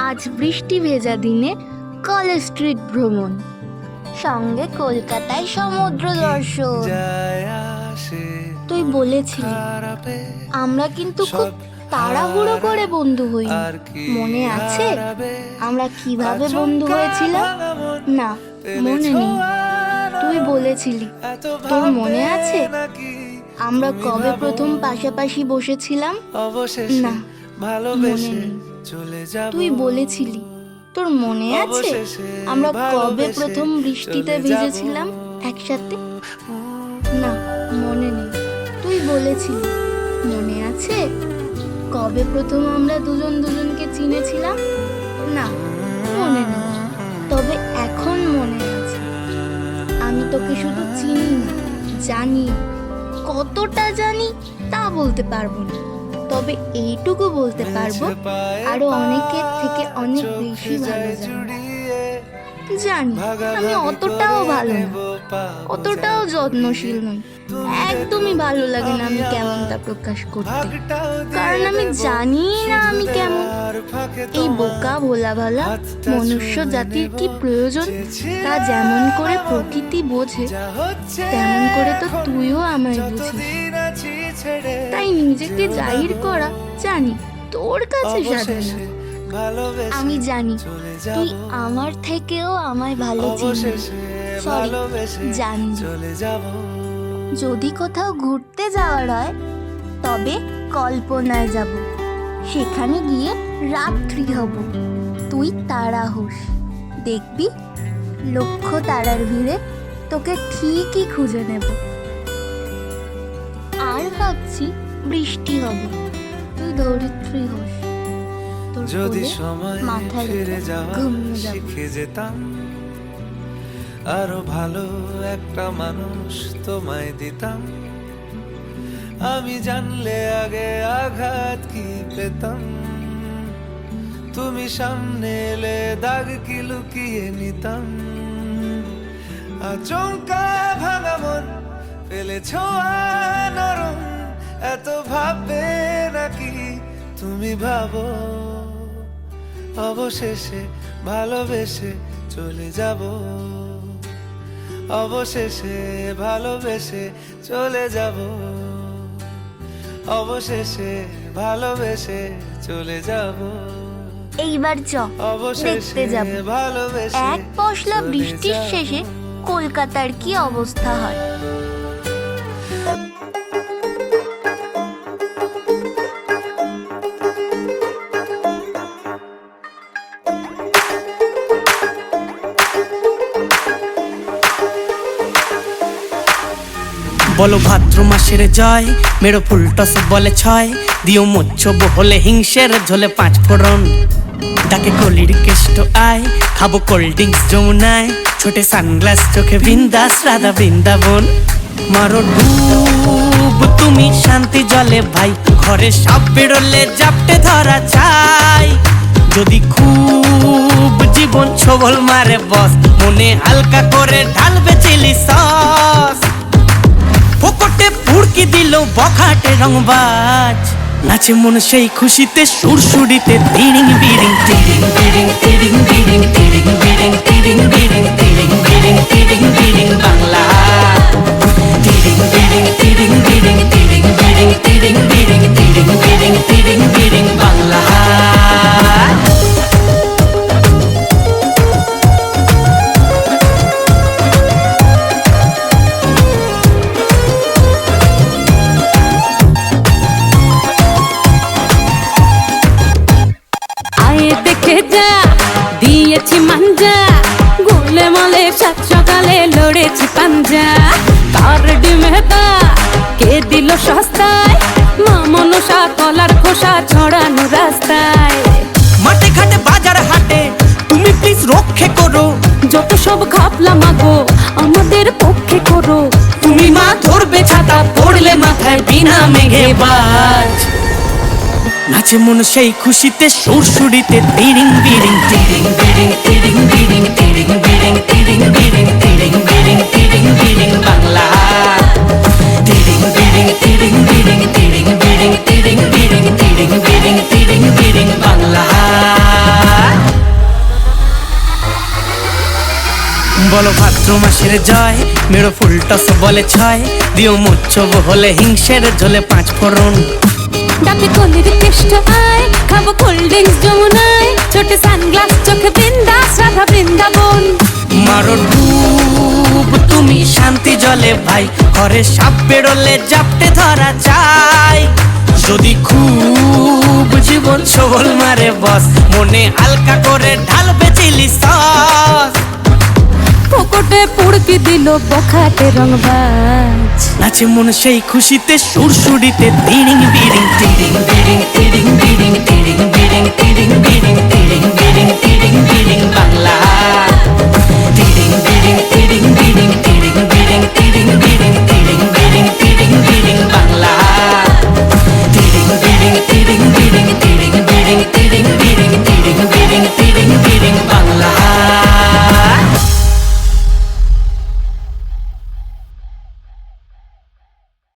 আজ বৃষ্টি ভেজা দিনে কলেজ স্ট্রিট ভ্রমণ, সঙ্গে কলকাতায় সমুদ্র দর্শন। তুই বলেছিলি আমরা কিন্তু খুব তাড়াহুড়ো করে বন্ধু হই, মনে আছে আমরা কিভাবে বন্ধু হয়েছিলাম? না, মনে নেই। তুই বলেছিলি তোর মনে আছে আমরা কবে প্রথম পাশাপাশি বসেছিলাম? না, মনে নেই। তুই বলেছিলি তোর মনে আছে আমরা কবে প্রথম বৃষ্টিতে ভিজেছিলাম একসাথে? না, মনে নেই। তুই বলেছিলি মনে আছে কবে প্রথম আমরা দুজন দুজনকে চিনেছিলাম? না, মনে নেই। তবে এখন মনে আছে। আমি তোকে শুধু চিনি না, জানি। কতটা জানি তা বলতে পারবো না, তবে এইটুকু বলতে পারবো আরো অনেকের থেকে অনেক বেশি ভালো জানি। আমি অতটাও ভালো না, অতটাও যত্নশীল নই। একদমই ভালো লাগে না আমি কেমন তা প্রকাশ করতে, কারণ আমি জানি না আমি কেমন। এই বোকা ভোলা ভালা মনুষ্য জাতির কি প্রয়োজন তা যেমন করে প্রকৃতি বোঝে তেমন করে তো তুইও আমায় বুঝিস। তাই নিজেকে জাহির করা জানি তোর কাছে সাধনা। আমি জানি তুই আমার থেকেও আমায় ভালো চিনিস। সরি, জানি। যদি কোথাও ঘুরতে যাওয়ার হয় তবে কল্পনায় যাব, সেখানে গিয়ে রাত্রি হব। তুই তারা হোস, দেখবি লক্ষ তারার ভিড়ে তোকে ঠিকই খুঁজে নেব। আর ভাবছি বৃষ্টি হবে, তুই ধরিত্রী হোস। যদি সময় ফিরে যাওয়া শিখে যেতাম, আরো ভালো একটা মানুষ তোমায় দিতাম। আমি জানলে আগে আঘাত কি পেতাম, তুমি সামনে এলে দাগ কি লুকিয়ে নিতাম। আচমকা ভাঙা মন ফেলেছ নরম, এত ভাববে নাকি তুমি ভাবো অবশেষে ভালোবেসে চলে যাব। অবশেষে ভালোবেসে চলে যাব। অবশেষে ভালোবেসে চলে যাব। এইবার দেখতে যাব এক পশলা বৃষ্টির শেষে কলকাতার কি অবস্থা হয়। বলো ভাদ্র মাসের জয়, মেরো ফুলটস বলে ছয়, দিও মোচ্ছব হলে হিংসের ঝোলে পাঁচ ফোড়ন। ডাকে কলির কেষ্ট আয়, খাবো কোল্ড ড্রিঙ্কস যমুনায়, ছোটে সানগ্লাস চোখে বিন্দাস রাধা বৃন্দাবন। মারো ডুব তুমি শান্তি জলে ভাই, ঘরে সাপ বেরোলে জাপটে ধরা চাই। যদি খুব জীবন ছবল মারে বস, মনে হালকা করে ঢালবে চিলি সস। ফোকটে পুড়কি দিল বখাটে রংবাজ, নাচে মন সেই খুশিতে সুরসুরিতে তিরিং বিরিং তিরিং বিরিং তিরিং বিরিং তিরিং বিরিং তিরিং বিরিং তিরিং বিরিং তিরিং বিরিং বাংলা। তিরিং বিরিং তিরিং বিরিং তিরিং বিরিং তিরিং বিরিং তিরিং বিরিং তিরিং বিরিং বাংলা। দিয়েছি মাঞ্জা গোলে মালে, সাত সকালে লড়েছি পাঞ্জা। কার ডিমে তা কে দিল সস্তায়, মা মনসা কলার খোসা ছড়ানো রাস্তায়। মাঠে ঘাটে বাজার হাটে তুমি প্লিজ রক্ষে করো, যত সব খাপলা মাগো আমাদের পক্ষে করো। তুমি মা ধরবে ছাতা পড়লে মাথায় বিনা মেঘে বাজ। নাচে মন সেই খুশিতে সুরসুরিতে তিরিং বিরিং তিরিং বিরিং তিরিং বিরিং তিরিং বিরিং তিরিং বিরিং তিরিং বিরিং তিরিং বিরিং বাংলা। তিরিং বিরিং তিরিং বিরিং তিরিং বিরিং তিরিং বিরিং তিরিং বিরিং তিরিং বিরিং বাংলা। বলো ভাদ্র মাসের জয়, মেরো ফুলটস বলে ছয়, দিও মোচ্ছব হলে হিংসের ঝোলে পাঁচ ফোড়ন। ডাকে কলির কেষ্ট আয়, খাবো কোল্ড ড্রিঙ্কস যমুনায়, ছোটে সানগ্লাস চোখে বিন্দাস রাধা বৃন্দাবন। মারো ডুব তুমি শান্তি জলে ভাই, ঘরে সাপ বেরোলে জাপটে ধরা চাই। যদি খুব জীবন ছবল মারে বস, মনে হালকা করে ঢালবে চিলি সস। পকেটে পুড়কি দিল বখাটে রংবাজ, নাচে মন সেই খুশিতে সুরসুরিতে তিরিং বিরিং তিরিং বিরিং তিরিং বিরিং তিরিং বিরিং তিরিং বিরিং তিরিং বিরিং তিরিং বিরিং বাংলা। তিরিং বিরিং তিরিং বিরিং তিরিং বিরিং তিরিং বিরিং তিরিং বিরিং তিরিং বিরিং বাংলা। তিরিং বিরিং তিরিং বিরিং তিরিং বিরিং তিরিং বিরিং তিরিং বিরিং তিরিং বিরিং বাংলা।